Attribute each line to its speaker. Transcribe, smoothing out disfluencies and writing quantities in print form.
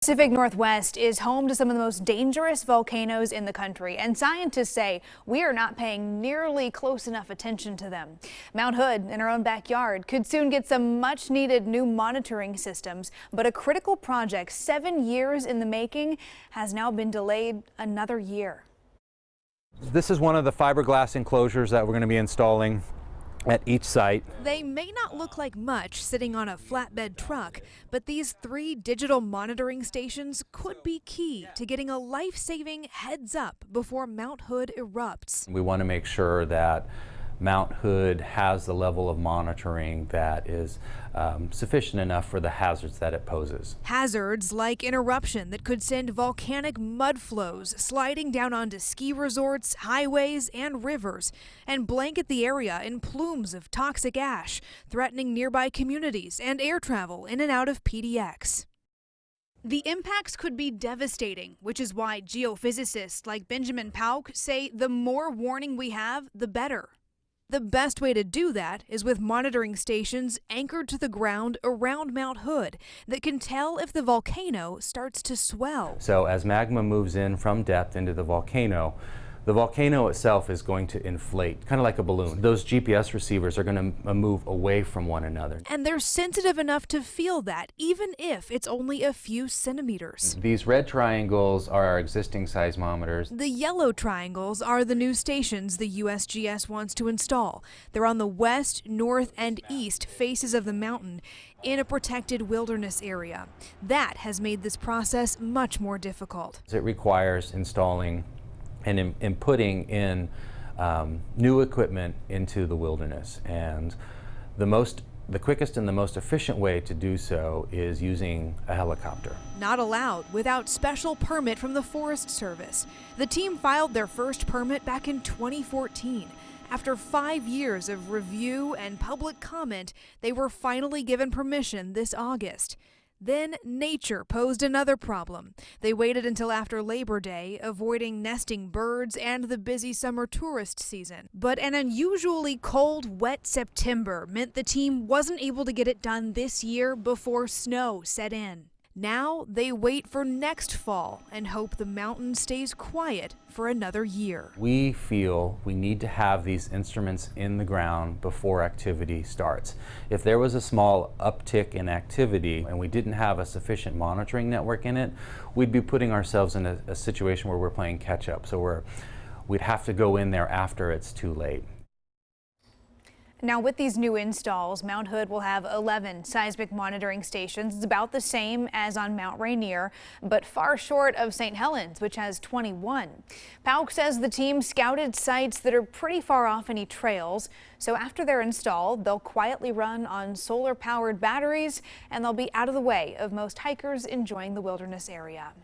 Speaker 1: Pacific Northwest is home to some of the most dangerous volcanoes in the country, and scientists say we are not paying nearly close enough attention to them. Mount Hood, in our own backyard, could soon get some much-needed new monitoring systems, but a critical project 7 years in the making has now been delayed another year.
Speaker 2: This is one of the fiberglass enclosures that we're going to be installing at each site.
Speaker 3: They may not look like much sitting on a flatbed truck, but these 3 digital monitoring stations could be key to getting a life-saving heads up before Mount Hood erupts.
Speaker 2: We want to make sure that Mount Hood has the level of monitoring that is sufficient enough for the hazards that it poses.
Speaker 3: Hazards like an eruption that could send volcanic mud flows sliding down onto ski resorts, highways, and rivers, and blanket the area in plumes of toxic ash, threatening nearby communities and air travel in and out of PDX. The impacts could be devastating, which is why geophysicists like Benjamin Pauk say the more warning we have, the better. The best way to do that is with monitoring stations anchored to the ground around Mount Hood that can tell if the volcano starts to swell.
Speaker 2: So as magma moves in from depth into the volcano itself is going to inflate, kind of like a balloon. Those GPS receivers are going to move away from one another.
Speaker 3: And they're sensitive enough to feel that, even if it's only a few centimeters.
Speaker 2: These red triangles are our existing seismometers.
Speaker 3: The yellow triangles are the new stations the USGS wants to install. They're on the west, north, and east faces of the mountain in a protected wilderness area. That has made this process much more difficult.
Speaker 2: It requires installing and putting in new equipment into the wilderness, and the quickest and the most efficient way to do so is using a helicopter.
Speaker 3: Not allowed without special permit from the Forest Service. The team filed their first permit back in 2014. After 5 years of review and public comment, they were finally given permission this August. Then nature posed another problem. They waited until after Labor Day, avoiding nesting birds and the busy summer tourist season. But an unusually cold, wet September meant the team wasn't able to get it done this year before snow set in. Now they wait for next fall and hope the mountain stays quiet for another year.
Speaker 2: We feel we need to have these instruments in the ground before activity starts. If there was a small uptick in activity and we didn't have a sufficient monitoring network in it, we'd be putting ourselves in a situation where we're playing catch up. So we'd have to go in there after it's too late.
Speaker 1: Now, with these new installs, Mount Hood will have 11 seismic monitoring stations. It's about the same as on Mount Rainier, but far short of St. Helens, which has 21. Pauk says the team scouted sites that are pretty far off any trails. So after they're installed, they'll quietly run on solar-powered batteries, and they'll be out of the way of most hikers enjoying the wilderness area.